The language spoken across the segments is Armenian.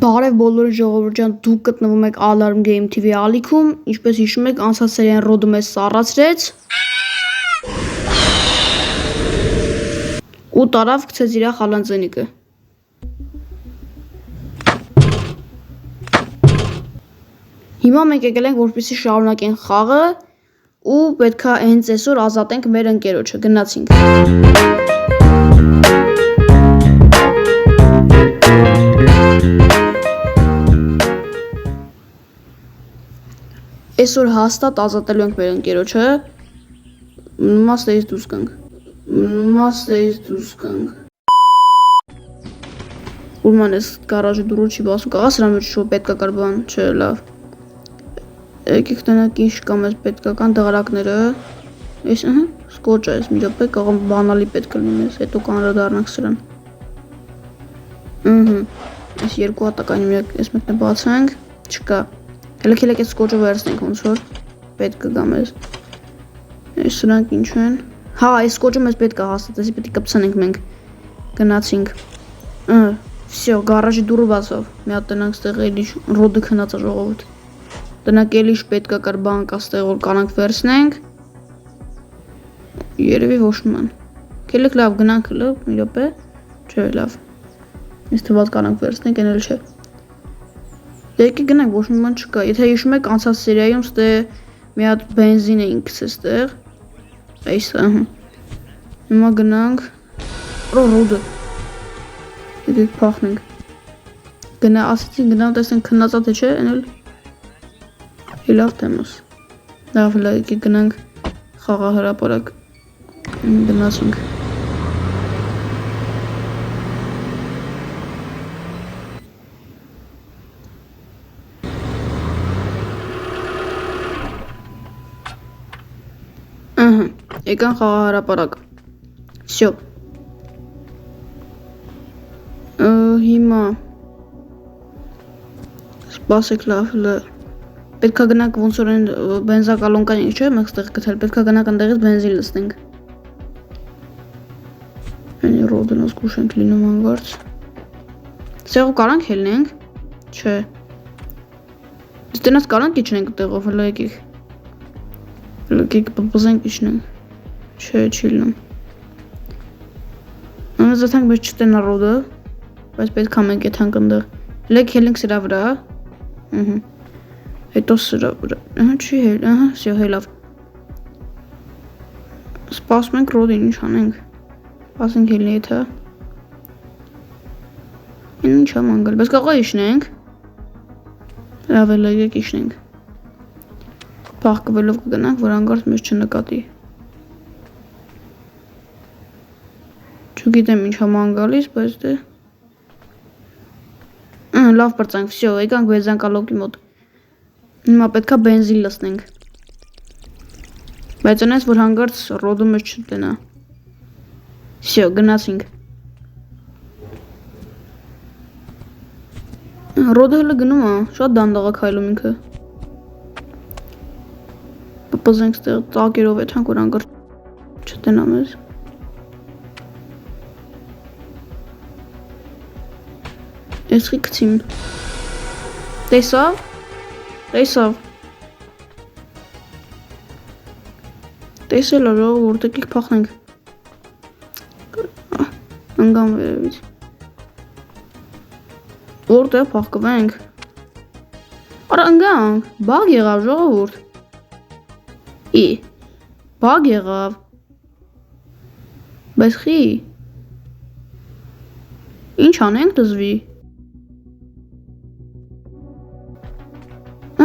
Բարև բոլորի ժողովուրդ ջան, դուք գտնվում եք Alarm Game TV ալիքում, ինչպես հիշում եք, անցած սերիան Ռոդը մեզ սառացրեց ու տարավ գցեց իր խալանձենիկը։ Հիմա մենք եկել ենք, որպեսզի շարունակենք խաղը ու պետքա հենց այսօր ազատենք մեր ընկերոջը, գնացինք։ Այսօր հաստատ ազատելու ենք մեր ընկերոջը։ Մաստերից դուրս գանք։ Ուրման ես գարաժի դուրը չի բասում, կաղա սրա մեջ շո պետքա կար բան, չէ, լավ։ Եկեք տնակ ինչ կա մեզ պետքական դղրակները։ Ես սկոճ է, ես միջապետ կաղամ բանալի պետք լինի մեզ, հետո կանրադառնանք սրան։ Ես երկու հատականի մեկ, ես մեկն է բացենք, չկա։ Հելեք այս սկոճը վերցնենք ոնց որ պետք կգա մեզ։ Այս սրանք ինչ են։ Հա, այս սկոճը մեզ պետք է հաստատ, այսի պետք է կպցնենք մենք։ Գնացինք։ Всё, գարաժի դուռը բացավ։ Մի հատ տնանք ստեղ էլի Ռոդը քնած է ժողովուրդ։ Տնակ էլի պետք է կար բան կա ստեղ որ կանանք վերցնենք։ Երևի ոչ ման։ Կելեք լավ գնանք լավ, մի րոպե։ Չէ, լավ։ Ես թվաց կանանք վերցնենք, այն էլ չէ։ Եկեք գնանք, ոչ մի բան չկա։ Եթե հիշում եք, անցած սերիայում ստե մի հատ բենզին էինք գցել ստեղ։ Այս Հիմա գնանք Ռոդը։ Եկեք փախնենք։ Գնա, ասեցին գնամ տեսնենք քննածա թե չէ, այն էլ լավ թեմս։ Լավ, եկեք գնանք խաղահրապարակ։ Գնացինք։ Եկան խաղահրապարակ։ Всё։ Հիմա սպասեք լավ, պետքա գնանք ոնց որ այն բենզակալոնկան ինչ չէ, մենք ստեղ գտել, պետքա գնանք այնտեղից բենզին լցնենք։ Այն Ռոդն ասկուշ ենք լինում հանգարց։ Սեղով կարանք հելնենք։ Չէ։ Դրանց կարանք իջնենք այդտեղով, հələ եկեք։ Եկեք բզենք իջնենք։ Չէ, չի լինում։ Ամենից զաթանք մեզ չտենա Ռոդը, բայց պետք է մենք եթանք ընդեղ։ Լեք հելենք սրա վրա, հետո սրա վրա, չի հել, всё, հելավ։ Սպասում ենք Ռոդին, ինչ անենք։ Ասենք հելնի եթե։ Ինչ ամանգալ, բայց կաղա իջնենք։ Լավ էլ եկեք իջնենք։ Փախկվելով կգնանք, որ հանգարց մեզ չնկատի։ Չգիտեմ ինչ համ գալիս, բայց դե լավ բրծանք, всё, եկանք բենզակալոնկի մոտ։ Հիմա պետքա բենզին լցնենք։ Բայց այնպես որ հանգարց Ռոդը մեզ չտնա։ Всё, գնացինք։ Ռոդը հələ գնում է, շատ դանդաղ է քայլում ինքը։ Պզենք ստեղ տակերով եթանք որ հանգարց չտնա մեզ։ Ես խիքցիմ։ Տեսավ։ Տեսել է ժողովուրդ, եկեք փախնենք։ Ընկան վերևից։ Որտեղ փախկվենք։ Արա ընկանք, բաղ եղավ ժողովուրդ։ Բաղ եղավ։ Բայց խի։ Ինչ անենք դզվի։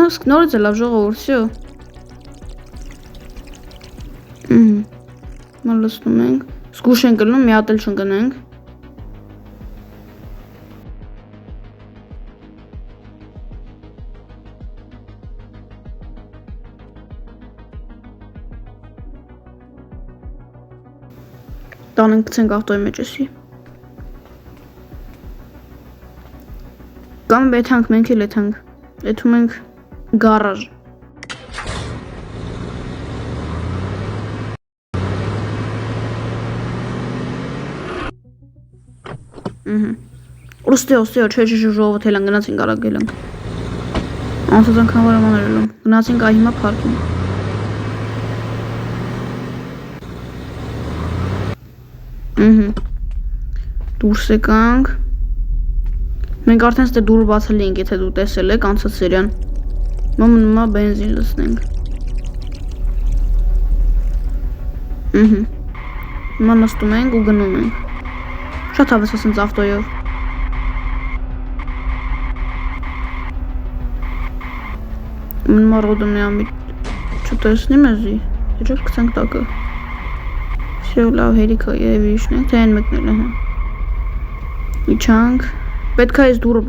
Ասք նորից է լավ ժողովուրդ, всё։ Մա լցնում ենք։ Զգուշ ենք գնում, մի հատ էլ չընկնենք։ Տանենք գցենք ավտոյի մեջ էսի։ Կամ եթանք, մենք էլ եթանք։ Եթում ենք գարաժ։ Ոստեո, չէ, ժողովուրդ հելան գնացինք արագ գելանք։ Անցած անգամ վարաման արելում։ Գնացինք այ հիմա փարքինգ։ Դուրս եկանք։ Մենք արդեն ստե դուր բացել ենք, եթե դու տեսել եք անցած սերիան։ Մամա բենզին լցնենք։ Հիմա նստում ենք ու գնում ենք։ Շատ հավես ասենց ավտոյով։ Մնմա ռոդում նյամի չտեսնի մեզի, եջով կցենք տակը։ Всё, լավ հերիքա երևի իշնենք, թե են մեկնել է հա։ Իչանք, պետքա ես դուրը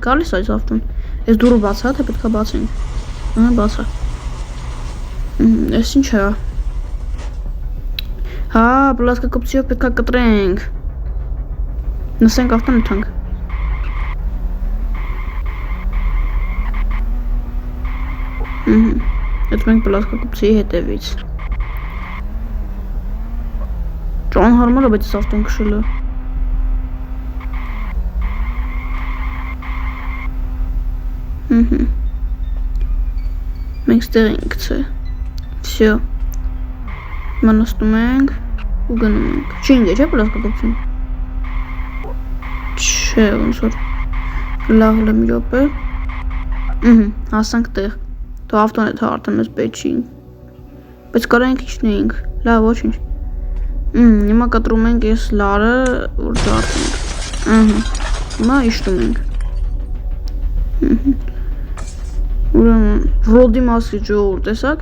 գալիս այս ավտոն, ես դուրը բացա, թե պետքա բացենք։ Բացա։ Ես ինչ է։ Հա, բլասկա կպցիով պետքա կտրենք։ Նսենք ավտոն ուտանք։ Այդ մենք բլասկա կպցիի հետևից։ Ճան հարմար է, բայց ես ավտոն քշել է։ Մենք ստեղ ենք գցե։ Всё։ Հիմա նստում ենք ու գնում ենք։ Չի ինգեջ է բլասկա կպցին։ Չէ, ոնց որ լավ լը մի րոպե։ Հասանք տեղ։ Դու ավտոն է արդեն մեզ պետք չի։ Բայց կարա ենք իջնեինք։ Լավ, ոչինչ։ Հիմա կտրում ենք ես լարը, որ ջարդենք։ Հիմա իջնում ենք։ Ուրեմն ռոդի մասի ժողովուրդ տեսակ։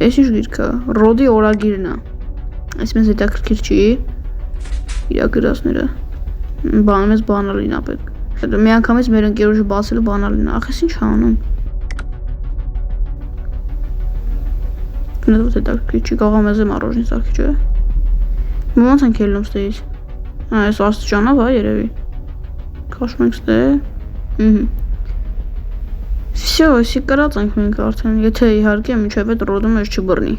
Էս ինչ գիրք է, ռոդի օրագիրն է։ Այս մեզ հետաքրքիր չի։ Իրա գրածները։ Մեզ բանալին է պետք։ Մի անգամից մեր ընկերոջը բացելու բանալին է։ Ախ, ես ինչ անում։ Գնաց հետաքրքիր չի, կարող մեզ եմ առոժին սարքի չէ։ Ոնց ենք ելնում ստեից։ Այս աստիճանով է երևի։ Քաշում ենք ստե։ Всё, էսի կրած ենք մենք արդեն, եթե իհարկե մինչև այդ ռոդում ես չբռնի։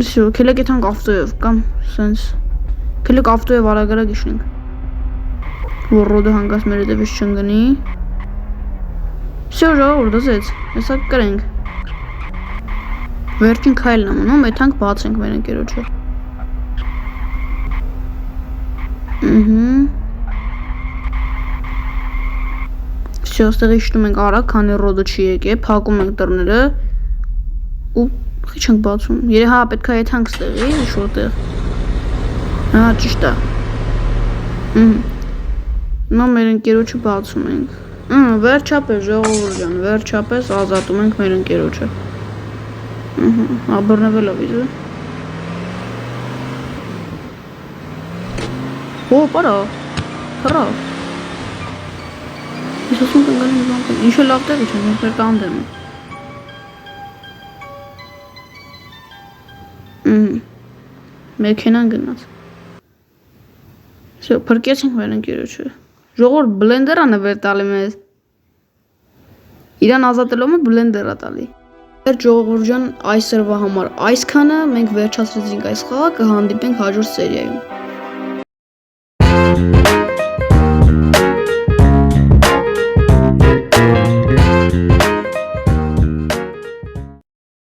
Всё, քելեք եթանք ավտոյով կամ սենց։ Քելեք ավտոյով արագ իջնենք։ Որ ռոդը հանգած մեր հետևից չընկնի։ Всё, ժողովուրդ, դզեց, հեսա կրենք։ Վերջին քայլն է մնում, եթանք բացենք մեր ընկերոջը։ Всё, ստեղ իջնում ենք արագ, քանի ռոդը չի եկե, փակում ենք դռները ու խի չենք բացում։ Հա, պետք է եթանք ստեղի, ինչ որտեղ։ Հա, ճիշտ է։ Հիմա մեր ընկերոջը բացում ենք։ Վերջապես ժողովուրդ ջան, վերջապես ազատում ենք մեր ընկերոջը։ Աբռնվելով իզը։ Օ, պարա։ Քրա։ Ես ասում կանգնեմ բան։ Ինչ է լավ տեղի չեմ, ես մեր տանդեմ։ Մեքենան գնաց։ Всё, փրկեցինք մեր ընկերոջը։ Ժողովուրդ բլենդեր ա նվեր տալի մեզ։ Իրան ազատելով է բլենդեր ա տալի։ Մեր ժողովուրդ ջան, այսօրվա համար այսքանը, մենք վերջացրեցինք այս խաղը, կհանդիպենք հաջորդ սերիայում։